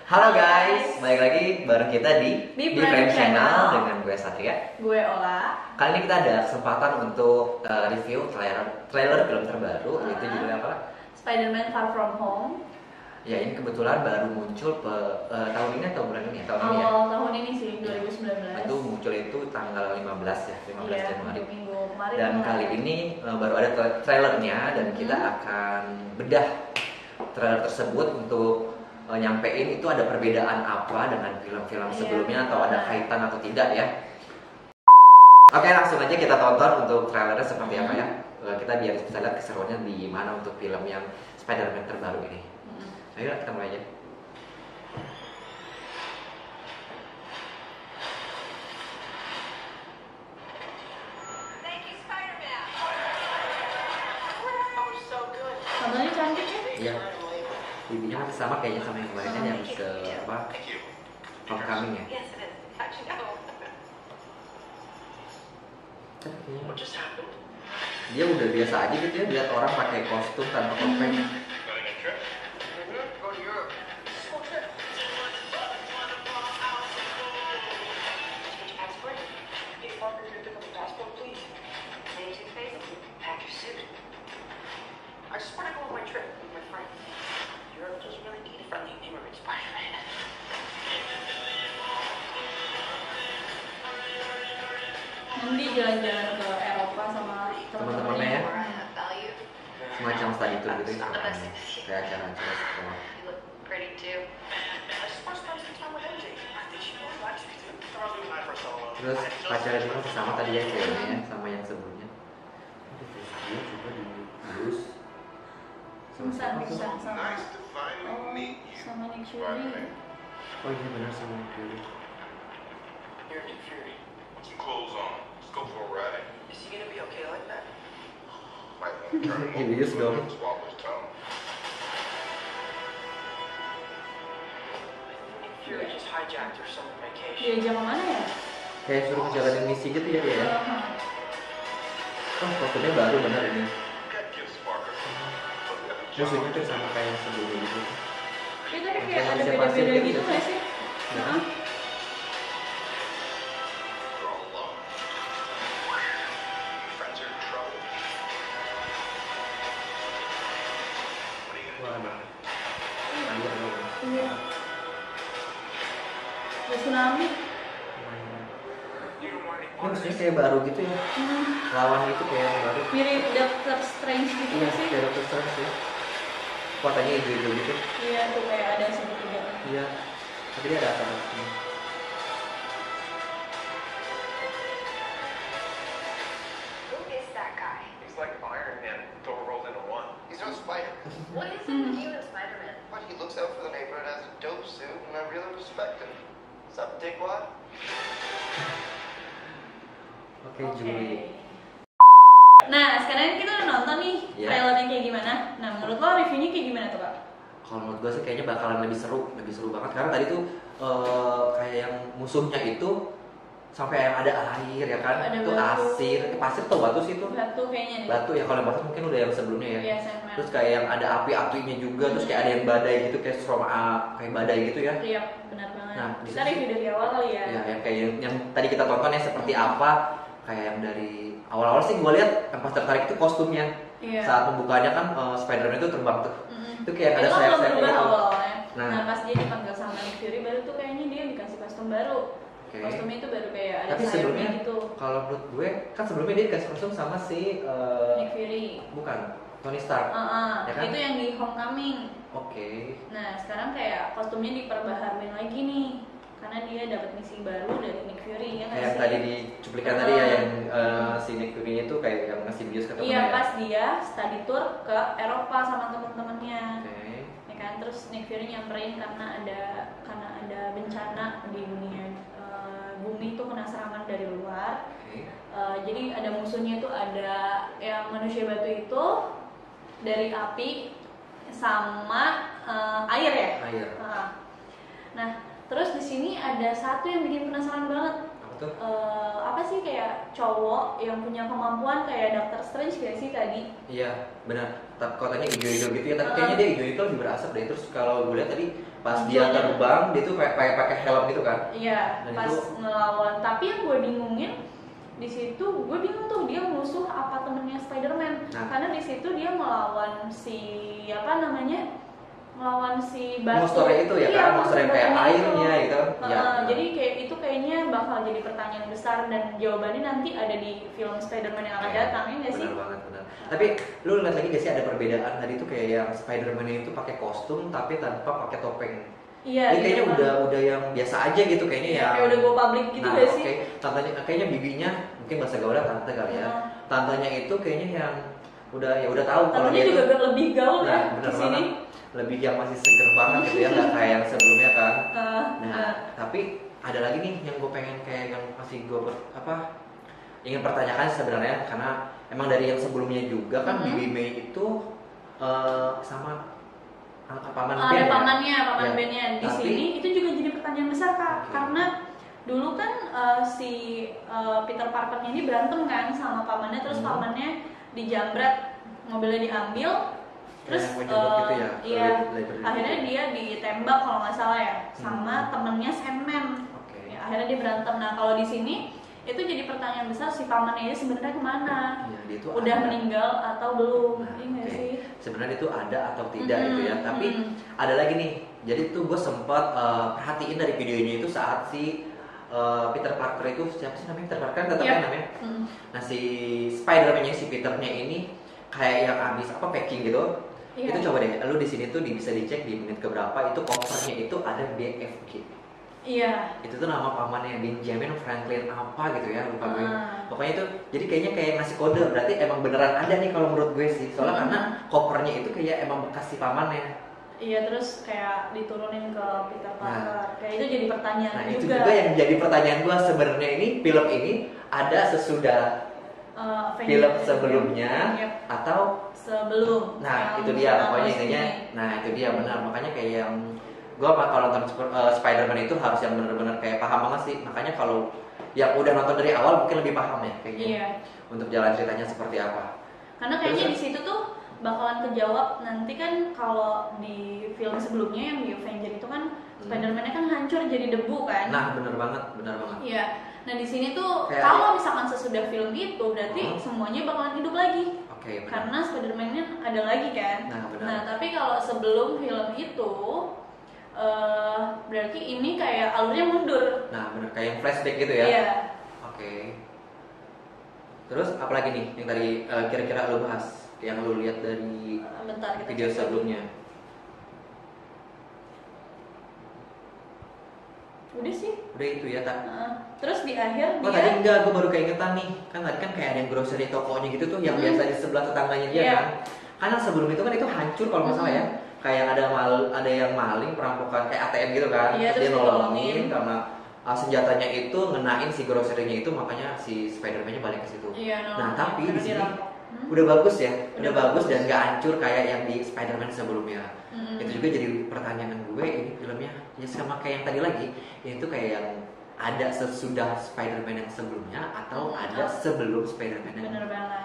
Halo guys, balik lagi bareng kita di Prime Channel dengan gue Satria. Gue Ola. Kali ini kita ada kesempatan untuk review trailer film terbaru, itu judulnya apa? Spider-Man Far From Home. Ya ini kebetulan baru muncul tahun ini atau bulan ini ya? Tahun ini ya? Tahun ini sih, 2019. Itu muncul itu tanggal 15 ya, 15 Januari. Minggu kemarin. Dan kali ini baru ada trailernya dan kita akan bedah trailer tersebut untuk nyampein itu ada perbedaan apa dengan film-film sebelumnya atau ada kaitan atau tidak ya. Oke, langsung aja kita tonton untuk trailernya seperti apa ya. Kita biar bisa lihat keseruannya di mana untuk film yang Spider-Man terbaru ini. Ayo kita mulai aja. Contohnya cantik ya? Iya. Bibinya masih sama kayaknya sama yang kemarinnya yang ke apa? Homecoming ya. Dia udah biasa aja gitu ya lihat orang pakai kostum tanpa topeng. I just want to go on my trip with my friends. Europe doesn't really need a friendly neighborhood Spider-Man. Nanti jalan-jalan ke Eropa sama Teman-temannya ya? Value. Semacam study tour gitu ya, kayak acara-acara sekolah. You look pretty too. I just want to spend some time with MJ. I think she really likes me too. Terus pacarnya juga masih sama tadi ya kayaknya ya, sama yang sebelumnya. Dia coba di Bruce sama siapa tuh? sama Nick Fury. Oh iya benar sama Nick Fury. You're Nick Fury. Put some clothes on. Let's go for a ride. Is he gonna be okay like that? Might want to turn him He is over dong. and swallow his tongue. Nick Fury just hijacked her summer vacation. Diajak kemana ya? Kayak suruh ngejalanin misi gitu ya dia ya. Oh kostumnya baru benar ini. That gives Parker. Musuhnya tuh sama kayak yang sebelumnya gitu. Itu kayak ada beda-beda gitu nggak sih? Nah. You're all alone. Your friends are in trouble. What are you gonna do about it? Ayo, ayo. Iya. Ada tsunami. You don't want any Ini part of musuhnya this. kayak baru gitu ya. Lawan itu kayak yang baru. Mirip Doctor Strange gitu Iya nggak sih? kayak Doctor Strange sih. Kuatannya hijau-hijau gitu. Iya tuh kayak ada segitiga. Iya. Tapi dia ada asap-asapnya. Who is that guy? He's like Iron Man, Thor rolled into one. He's no spider, What is it with you and Spider-Man? but he looks out for the neighborhood as a dope suit, and I really respect him. What's up, dickwad? Oke, Juli. Nah, sekarang kita udah nonton nih Iya. trailernya kayak gimana. Nah, menurut lo reviewnya kayak gimana tuh, Kak? Kalau menurut gue sih kayaknya bakalan lebih seru banget karena tadi tuh kayak yang musuhnya itu sampai yang ada air ya kan, Ada itu batu. pasir atau batu sih itu. Batu kayaknya nih. Batu ya, kalau yang batu mungkin udah yang sebelumnya ya. Iya, Sandman. Terus kayak yang ada api-apinya juga, terus kayak ada yang badai gitu kayak kayak badai gitu ya. Iya, benar banget. Nah, Kita review dari awal kali ya. Ya, yang kayak yang tadi kita tonton ya seperti apa, kayak yang dari awal-awal sih gue lihat yang pas tertarik itu kostumnya. Iya. Saat pembukaannya kan Spider-Man itu terbang tuh. Itu kayak ada Itu kan belum sayap-sayapnya berubah gitu. awalnya. Nah. Nah, pas dia dipanggil sama Nick Fury baru tuh kayaknya dia dikasih kostum baru. Oke. Kostumnya itu baru kayak ada Tapi sayapnya sebelumnya gitu. kalau menurut gue kan sebelumnya dia dikasih kostum sama si Nick Fury. bukan Tony Stark. Ya kan? Itu yang di Homecoming. Oke. Nah, sekarang kayak kostumnya diperbaharuin lagi nih. Karena dia dapat misi baru dari Nick Fury ya nggak Kayak yang sih? tadi di cuplikan tadi ya yang si Nick Fury itu kayak yang ngasih bius ke Iya, temennya. pas dia study tour ke Eropa sama teman-temannya. Oke. Ya kan, terus Nick Fury nyamperin karena ada bencana di dunia, bumi itu kena serangan dari luar. Oke. Jadi ada musuhnya itu ada yang manusia batu itu dari api sama air ya. Air. Nah, terus di sini ada satu yang bikin penasaran banget. Apa tuh? Apa sih kayak cowok yang punya kemampuan kayak Doctor Strange gak sih tadi? Iya, benar. Tapi kotanya hijau-hijau gitu ya, tapi kayaknya dia hijau itu lebih berasap deh. Terus kalau gue lihat tadi pas dia munculnya. terbang dia tuh kayak pakai helm gitu kan. Iya, Dan pas itu- ngelawan. Tapi yang gue bingungin di situ, gue bingung tuh dia musuh apa temennya Spider-Man. Nah. Karena di situ dia melawan si apa namanya? Melawan si batu. Monster itu ya Iya, kan, monster yang kayak batunya itu. airnya gitu. Ya. Jadi kayak itu kayaknya bakal jadi pertanyaan besar dan jawabannya nanti ada di film Spider-Man yang akan datang, ya nggak sih? Benar banget, benar. Tapi lu lihat lagi gak sih ada perbedaan tadi tuh kayak yang Spider-Man itu pakai kostum tapi tanpa pakai topeng. Iya. Ini kayaknya Pak. udah yang biasa aja gitu kayaknya ya. Kayak udah go public gitu nah, nggak sih? oke. Tantenya kayaknya bibinya mungkin bahasa gaulnya tante kali ya. Tantenya itu kayaknya yang udah tahu kalau Tentunya dia juga tuh lebih gaul ya nah, di benar sini. banget. Lebih yang masih seger banget gitu ya, nggak kayak yang sebelumnya kan. Nah, tapi ada lagi nih yang gue pengen kayak yang masih gue ingin pertanyakan sebenarnya karena emang dari yang sebelumnya juga kan Bibi May itu sama paman Ada Ben ya? pamannya, paman Ya. Ben-nya. Di Tapi- sini itu juga jadi pertanyaan besar Kak, Oke. karena dulu kan si Peter Parker-nya ini berantem kan sama pamannya, terus pamannya dijambret, mobilnya diambil, terus Yang ngejebak gitu ya, iya, library. akhirnya dia ditembak kalau nggak salah ya, sama temennya Sandman. Oke. Ya, akhirnya dia berantem. Nah kalau di sini itu jadi pertanyaan besar, si pamannya ini sebenarnya kemana? Iya, dia itu Udah ada. meninggal atau belum? Nah, Iya nggak oke. sih? Sebenarnya itu ada atau tidak gitu ya. Tapi Mm-mm. ada lagi nih. Jadi tuh gue sempat perhatiin dari videonya itu saat si Peter Parker itu siapa sih namanya? Peter Parker tetap Iya. namanya. Mm. Nah si Spider-Man-nya si Peternya ini kayak yang habis packing gitu. Iya. Itu coba deh, lu di sini tuh bisa dicek di menit keberapa itu covernya itu ada BFG. Iya. Itu tuh nama pamannya Benjamin Franklin apa gitu ya, lupa gue. Ah. Pokoknya itu jadi kayaknya kayak ngasih kode, berarti emang beneran ada nih kalau menurut gue sih. Soalnya karena covernya itu kayak emang bekas si pamannya. Iya, terus kayak diturunin ke Peter Parker. Nah. Kayak itu jadi pertanyaan Nah, juga. itu juga yang jadi pertanyaan gue sebenarnya ini film ini ada sesudah Avengers film Endgame. sebelumnya Yep. atau sebelum. nah yang itu dia pertama pokoknya ini. intinya. Nah, itu dia benar. Makanya kayak yang gue kalau nonton Spider-Man itu harus yang bener-bener kayak paham banget sih. Makanya kalau yang udah nonton dari awal mungkin lebih paham ya kayaknya. Iya. Untuk jalan ceritanya seperti apa. Karena kayaknya Terus- di situ tuh bakalan kejawab nanti kan kalau di film sebelumnya yang di Avengers itu kan Spider-Man-nya kan hancur jadi debu kan. Nah, bener banget, bener banget. Iya. Nah, di sini tuh Kayak- kalau misalkan sesudah film itu berarti Hmm. semuanya bakalan hidup lagi. Oke, benar. Karena Spider-Man-nya ada lagi kan. Nah, benar. Nah, tapi kalau sebelum film itu berarti ini kayak alurnya mundur. Nah, bener kayak yang flashback gitu ya. Iya. Oke. Terus apalagi nih yang tadi kira-kira lo bahas yang lo lihat dari Bentar kita video cek lagi. sebelumnya? Udah sih. Udah itu ya, tak? Terus di akhir Oh dia tadi enggak, gue baru keingetan nih. Kan tadi kan kayak ada yang grocery tokonya gitu tuh yang biasa di sebelah tetangganya dia Iya. kan. Karena sebelum itu kan itu hancur kalau nggak salah ya. Kayak ada yang maling perampokan kayak ATM gitu kan. Iya, Terus dia terus nolongin ditolongin. karena senjatanya itu ngenain si grocery-nya itu, makanya si Spider-Man-nya balik ke situ. Iya, Nah, tapi karena di sini dirampok. udah bagus ya, udah Udah bagus bagus. dan gak hancur kayak yang di Spider-Man sebelumnya. Mm-mm. Itu juga jadi pertanyaan gue, ini filmnya ya sama kayak yang tadi lagi, yaitu kayak yang ada sesudah Spider-Man yang sebelumnya atau ada sebelum Spider-Man Bener banget.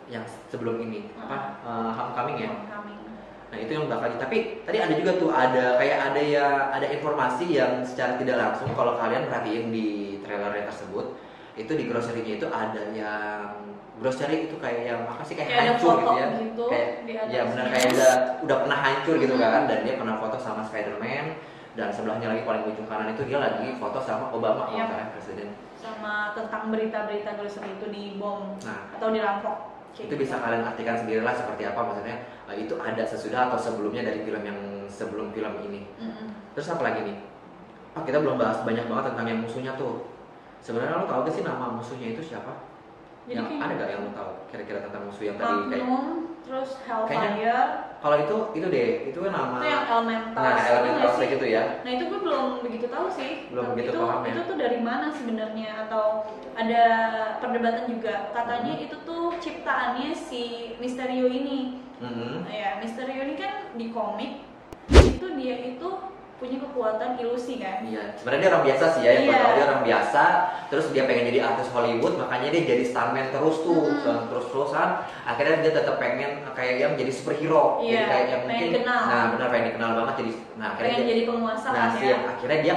yang sebelum ini apa Homecoming ya. Homecoming. Nah itu yang bakal tapi tadi ada juga tuh ada kayak ada informasi yang secara tidak langsung kalau kalian perhatiin di trailernya tersebut itu di grocery-nya itu ada yang grocery itu kayak yang apa sih kayak Kayak ada hancur foto gitu ya gitu kayak di atas ya benar gitu. kayak udah pernah hancur gitu kan dan dia pernah foto sama Spider-Man dan sebelahnya lagi paling ujung kanan itu dia lagi foto sama Obama kalau Yap. nggak salah, presiden. Sama tentang berita-berita grocery itu dibom Nah, atau dirampok. Kayak itu gitu. bisa kalian artikan sendirilah seperti apa maksudnya itu ada sesudah atau sebelumnya dari film yang sebelum film ini. Mm-mm. Terus apa lagi nih? Kita belum bahas banyak banget tentang yang musuhnya tuh. Sebenarnya lo tau gak sih nama musuhnya itu siapa? Jadi Yang kayak ada gak yang lo tau kira-kira tentang musuh yang tadi kayak? Magnum, terus Hellfire, Kayaknya kalau itu deh, itu kan nama. itu yang Elemental. Nah, itu Elemental nggak kayak sih? gitu ya. Nah itu gue belum begitu tahu sih. Belum begitu itu, paham ya. Itu tuh dari mana sebenarnya atau ada perdebatan juga. Katanya itu tuh ciptaannya si Mysterio ini. Mhm. Ya Mysterio ini kan di komik itu dia itu punya kekuatan ilusi kan. Iya, sebenarnya dia orang biasa sih ya, yang Iya. tahu dia orang biasa, terus dia pengen jadi artis Hollywood, makanya dia jadi stuntman terus tuh, terus-terusan. Akhirnya dia tetap pengen kayak yang jadi superhero, Iya, jadi kayak yang pengen mungkin, dikenal. nah benar pengen dikenal banget jadi, nah akhirnya Pengen dia, jadi penguasa nah kan sih, ya. akhirnya dia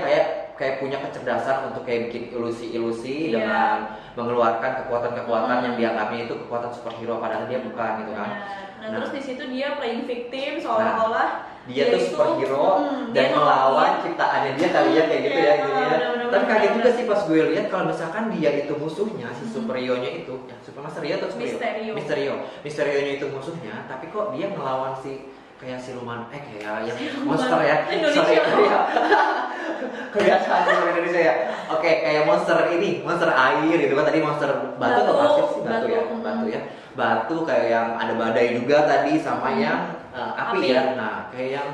kayak punya kecerdasan untuk kayak bikin ilusi-ilusi Iya. dengan mengeluarkan kekuatan-kekuatan yang dianggapnya itu kekuatan superhero, padahal dia bukan gitu kan. Nah, terus di situ dia playing victim seolah-olah Dia tuh itu, superhero dia dan melawan nolongin. ciptaannya dia kali ya kayak gitu Iya, ya gitu ya. bener-bener, Tapi kaget juga bener-bener. sih pas gue lihat kalau misalkan dia itu musuhnya si Superio-nya itu, ya Supermaster Rio atau Misterio. Misterio-nya itu musuhnya, tapi kok dia ngelawan si kayak siluman kayak yang Siluman. monster ya. Indonesia. Sorry, kayak kebiasaan orang Indonesia ya. Oke, kayak monster ini, monster air gitu kan tadi monster batu atau pasir sih batu ya, batu ya. Batu kayak yang ada badai juga tadi sama yang api ya. Nah, kayak yang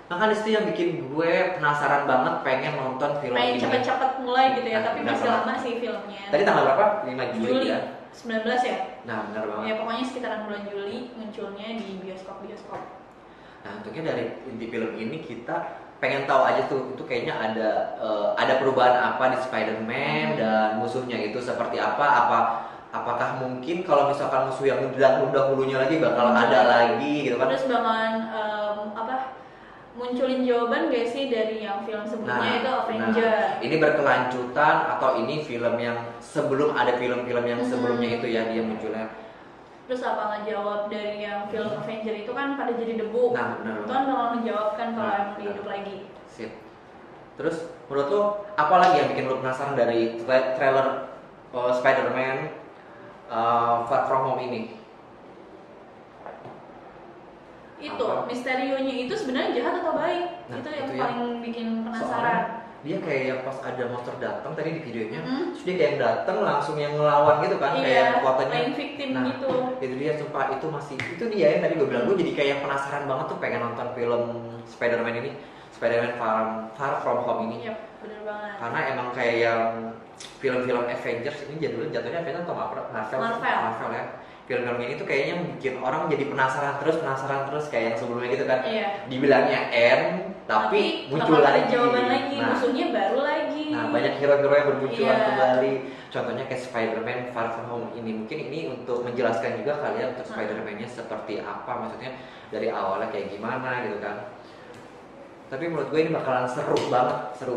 makanya itu yang bikin gue penasaran banget pengen nonton film Pengen ini. cepet-cepet mulai gitu ya, Nah, tapi benar masih banget. lama sih filmnya. Tadi tanggal berapa? 5 Juli, Juli ya. 19 ya? Nah, benar banget. Ya pokoknya sekitaran bulan Juli munculnya di bioskop-bioskop. Nah, tentunya dari inti film ini kita pengen tahu aja tuh itu kayaknya ada perubahan apa di Spider-Man dan musuhnya itu seperti apa apakah mungkin kalau misalkan musuh yang dulunya lagi bakal ada lagi gitu kan. Terus bakalan munculin jawaban gak sih dari yang film sebelumnya itu Avenger. Nah, ini berkelanjutan atau ini film yang sebelum ada film-film yang sebelumnya itu ya dia munculnya. Terus apa ngejawab dari yang film Avenger itu kan pada jadi debu. Nah, benar. Itu kan bakal menjawab kan kalau Nah, emang dia hidup lagi. Sip. Terus menurut lo apa lagi yang bikin lo penasaran dari trailer Spider-Man Far From Home ini? Itu Apa? misterionya itu sebenarnya jahat atau baik? Nah, itu yang itu ya. paling bikin penasaran. Soalnya dia kayak yang pas ada monster datang tadi di videonya, Mm-mm. terus dia kayak yang datang langsung yang ngelawan gitu kan, kayak Iya, kekuatannya. playing victim Nah, gitu. itu dia sumpah itu dia yang tadi gue bilang gue jadi kayak penasaran banget tuh pengen nonton film Spider-Man ini, Spider-Man Far From Home ini. Iya, bener banget. Karena emang kayak yang film-film Avengers ini jatuhnya Avengers atau Marvel ya. Film-film ini tuh kayaknya bikin orang jadi penasaran terus kayak yang sebelumnya gitu kan. Iya. Dibilangnya end tapi muncul bakal ada lagi. jawaban lagi, Nah, musuhnya baru lagi. nah, banyak hero-hero yang bermunculan Iya. kembali. Contohnya kayak Spider-Man Far From Home ini. Mungkin ini untuk menjelaskan juga kali ya untuk Spider-Man-nya seperti apa, maksudnya dari awalnya kayak gimana gitu kan. Tapi menurut gue ini bakalan seru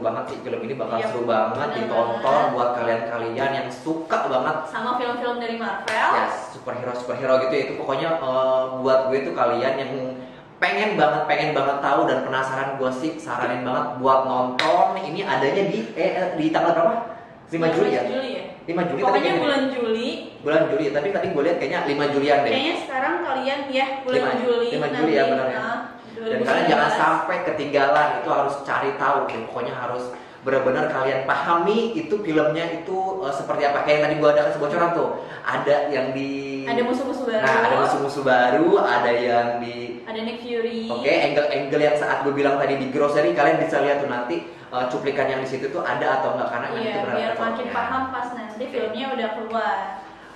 banget sih film ini bakal Iya, seru banget bener ditonton banget. buat kalian-kalian yang suka banget Sama film-film dari Marvel. ya superhero gitu ya. Itu pokoknya buat gue tuh kalian yang pengen banget tahu dan penasaran, gue sih saranin banget buat nonton. Ini adanya di tanggal berapa? 5 Juli ya? 5 Juli Pokoknya tadi bulan Juli. tapi tadi gue lihat kayaknya 5 Julian deh. Kayaknya sekarang kalian ya bulan 5 Juli. 5 Juli ya benar ya. Dan kalian jangan sampai ketinggalan, itu harus cari tahu deh. Pokoknya harus benar-benar kalian pahami itu filmnya itu seperti apa. Kayak tadi gua ada kasih bocoran tuh. Ada yang di Ada musuh-musuh baru. Nah, ada musuh-musuh baru, ada yang di Ada Nick Fury. Oke, angle-angle yang saat gue bilang tadi di grocery kalian bisa lihat tuh nanti cuplikan yang di situ tuh ada atau enggak karena Iya, itu benar biar makin cocoknya. paham pas nanti filmnya udah keluar.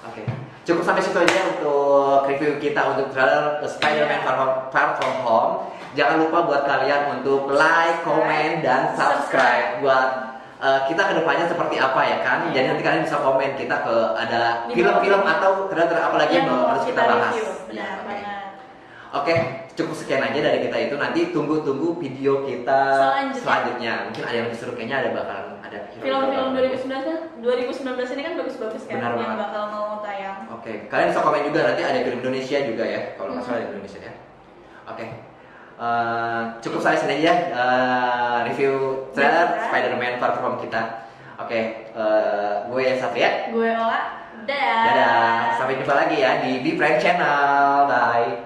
Oke. Cukup sampai situ aja untuk review kita untuk trailer Spider-Man Far From Home. Jangan lupa buat kalian untuk like, comment, dan subscribe buat kita kedepannya seperti apa ya kan. Jadi nanti kalian bisa komen kita ke ada Di film-film bawah. atau trailer apa lagi yang mau harus kita bahas. review. Ya, Benar oke. banget. Oke, cukup sekian aja dari kita itu. Nanti tunggu video kita selanjutnya. Mungkin ada yang lebih seru, kayaknya bakalan ada Film-film 2019 ini kan bagus-bagus kan Benar yang banget. bakal mau tayang. Oke, kalian bisa komen juga nanti ada film Indonesia juga ya. Kalau nggak salah ada Indonesia ya. Oke. Cukup sampai sini aja review trailer Iya. Spider-Man Far From Home kita. Oke, gue Satria. Gue Ola. Dadah. Dadah. Sampai jumpa lagi ya di Be Friend Channel. Bye.